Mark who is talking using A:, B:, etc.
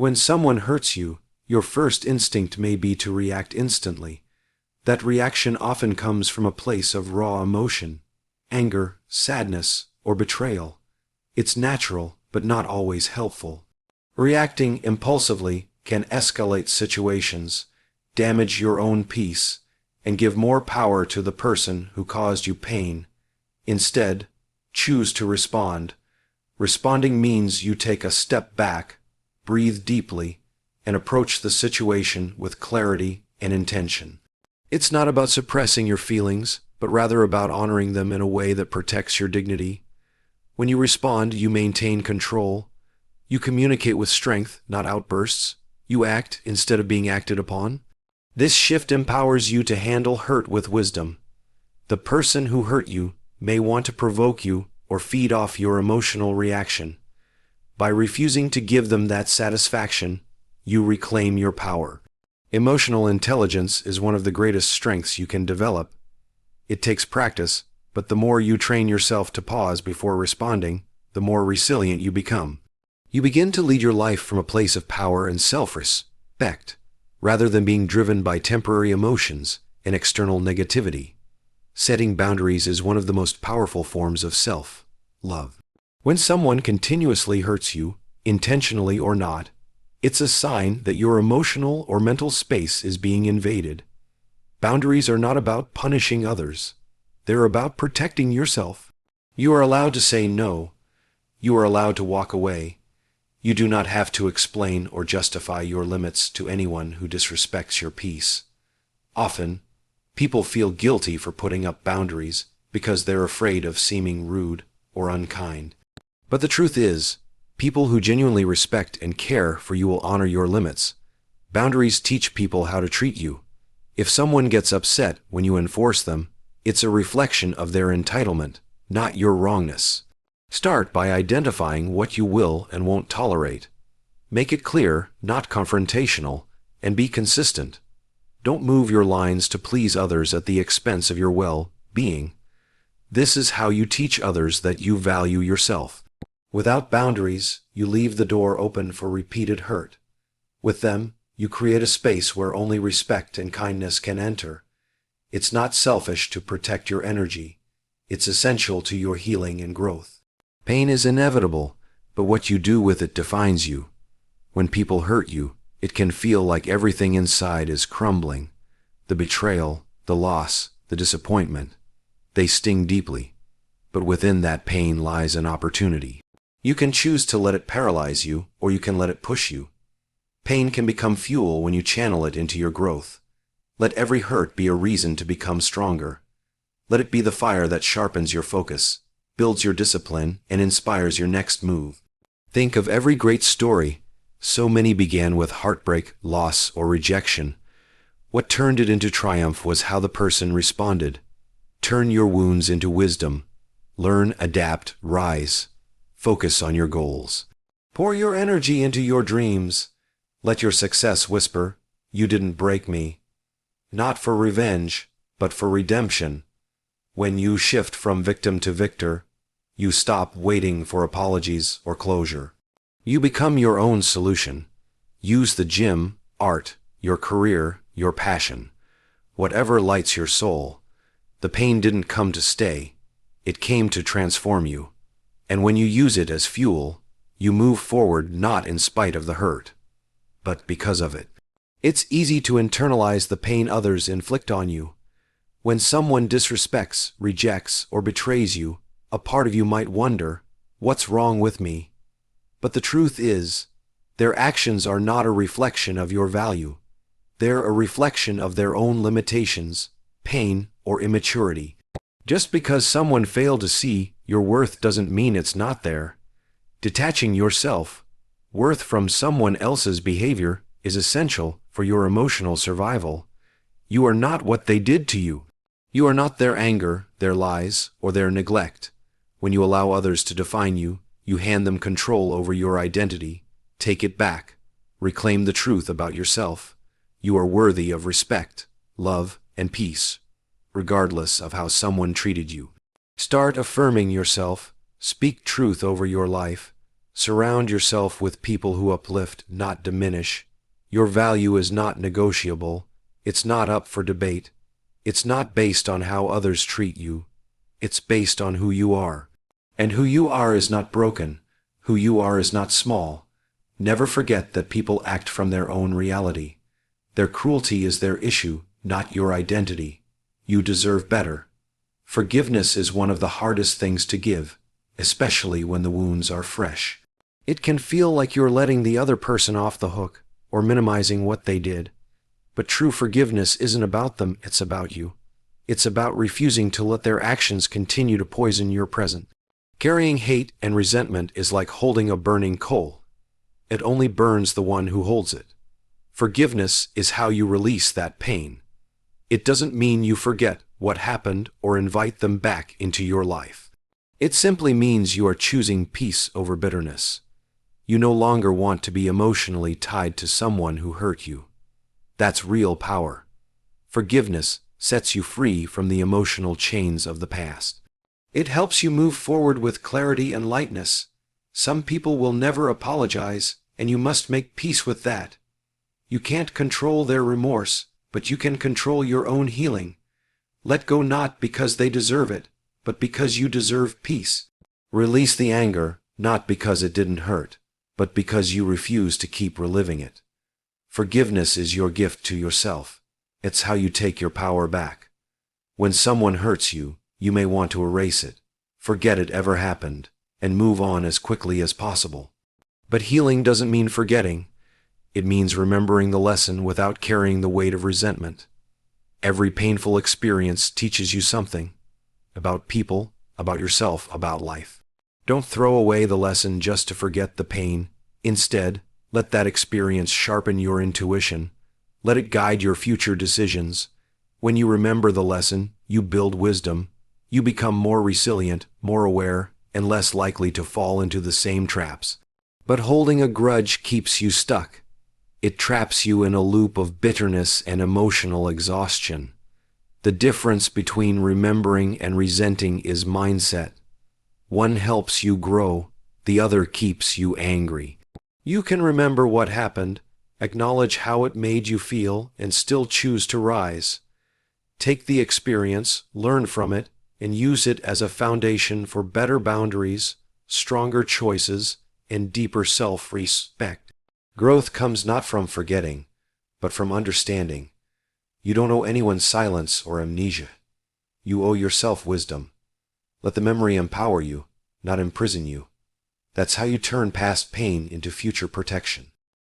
A: When someone hurts you, your first instinct may be to react instantly. That reaction often comes from a place of raw emotion, anger, sadness, or betrayal. It's natural, but not always helpful. Reacting impulsively can escalate situations, damage your own peace, and give more power to the person who caused you pain. Instead, choose to respond. Responding means you take a step back, breathe deeply, and approach the situation with clarity and intention. It's not about suppressing your feelings, but rather about honoring them in a way that protects your dignity. When you respond, you maintain control. You communicate with strength, not outbursts. You act instead of being acted upon. This shift empowers you to handle hurt with wisdom. The person who hurt you may want to provoke you or feed off your emotional reaction. By refusing to give them that satisfaction, you reclaim your power. Emotional intelligence is one of the greatest strengths you can develop. It takes practice, but the more you train yourself to pause before responding, the more resilient you become. You begin to lead your life from a place of power and self-respect, rather than being driven by temporary emotions and external negativity. Setting boundaries is one of the most powerful forms of self-love. When someone continuously hurts you, intentionally or not, it's a sign that your emotional or mental space is being invaded. Boundaries are not about punishing others. They're about protecting yourself. You are allowed to say no. You are allowed to walk away. You do not have to explain or justify your limits to anyone who disrespects your peace. Often, people feel guilty for putting up boundaries because they're afraid of seeming rude or unkind. But the truth is, people who genuinely respect and care for you will honor your limits. Boundaries teach people how to treat you. If someone gets upset when you enforce them, it's a reflection of their entitlement, not your wrongness. Start by identifying what you will and won't tolerate. Make it clear, not confrontational, and be consistent. Don't move your lines to please others at the expense of your well-being. This is how you teach others that you value yourself. Without boundaries, you leave the door open for repeated hurt. With them, you create a space where only respect and kindness can enter. It's not selfish to protect your energy. It's essential to your healing and growth. Pain is inevitable, but what you do with it defines you. When people hurt you, it can feel like everything inside is crumbling. The betrayal, the loss, the disappointment. They sting deeply, but within that pain lies an opportunity. You can choose to let it paralyze you, or you can let it push you. Pain can become fuel when you channel it into your growth. Let every hurt be a reason to become stronger. Let it be the fire that sharpens your focus, builds your discipline, and inspires your next move. Think of every great story. So many began with heartbreak, loss, or rejection. What turned it into triumph was how the person responded. Turn your wounds into wisdom. Learn, adapt, rise. Focus on your goals. Pour your energy into your dreams. Let your success whisper, "You didn't break me." Not for revenge, but for redemption. When you shift from victim to victor, you stop waiting for apologies or closure. You become your own solution. Use the gym, art, your career, your passion. Whatever lights your soul. The pain didn't come to stay. It came to transform you. And when you use it as fuel, you move forward not in spite of the hurt, but because of it. It's easy to internalize the pain others inflict on you. When someone disrespects, rejects, or betrays you, a part of you might wonder, what's wrong with me? But the truth is, their actions are not a reflection of your value. They're a reflection of their own limitations, pain, or immaturity. Just because someone failed to see your worth doesn't mean it's not there. Detaching yourself, worth from someone else's behavior is essential for your emotional survival. You are not what they did to you. You are not their anger, their lies, or their neglect. When you allow others to define you, you hand them control over your identity. Take it back. Reclaim the truth about yourself. You are worthy of respect, love, and peace, regardless of how someone treated you. Start affirming yourself. Speak truth over your life. Surround yourself with people who uplift, not diminish. Your value is not negotiable. It's not up for debate. It's not based on how others treat you. It's based on who you are. And who you are is not broken. Who you are is not small. Never forget that people act from their own reality. Their cruelty is their issue, not your identity. You deserve better. Forgiveness is one of the hardest things to give, especially when the wounds are fresh. It can feel like you're letting the other person off the hook, or minimizing what they did. But true forgiveness isn't about them, it's about you. It's about refusing to let their actions continue to poison your present. Carrying hate and resentment is like holding a burning coal. It only burns the one who holds it. Forgiveness is how you release that pain. It doesn't mean you forget what happened or invite them back into your life. It simply means you are choosing peace over bitterness. You no longer want to be emotionally tied to someone who hurt you. That's real power. Forgiveness sets you free from the emotional chains of the past. It helps you move forward with clarity and lightness. Some people will never apologize, and you must make peace with that. You can't control their remorse, but you can control your own healing. Let go not because they deserve it, but because you deserve peace. Release the anger, not because it didn't hurt, but because you refuse to keep reliving it. Forgiveness is your gift to yourself. It's how you take your power back. When someone hurts you, you may want to erase it, forget it ever happened, and move on as quickly as possible. But healing doesn't mean forgetting. It means remembering the lesson without carrying the weight of resentment. Every painful experience teaches you something about people, about yourself, about life. Don't throw away the lesson just to forget the pain. Instead, let that experience sharpen your intuition. Let it guide your future decisions. When you remember the lesson, you build wisdom. You become more resilient, more aware, and less likely to fall into the same traps. But holding a grudge keeps you stuck. It traps you in a loop of bitterness and emotional exhaustion. The difference between remembering and resenting is mindset. One helps you grow, the other keeps you angry. You can remember what happened, acknowledge how it made you feel, and still choose to rise. Take the experience, learn from it, and use it as a foundation for better boundaries, stronger choices, and deeper self-respect. Growth comes not from forgetting, but from understanding. You don't owe anyone silence or amnesia. You owe yourself wisdom. Let the memory empower you, not imprison you. That's how you turn past pain into future protection.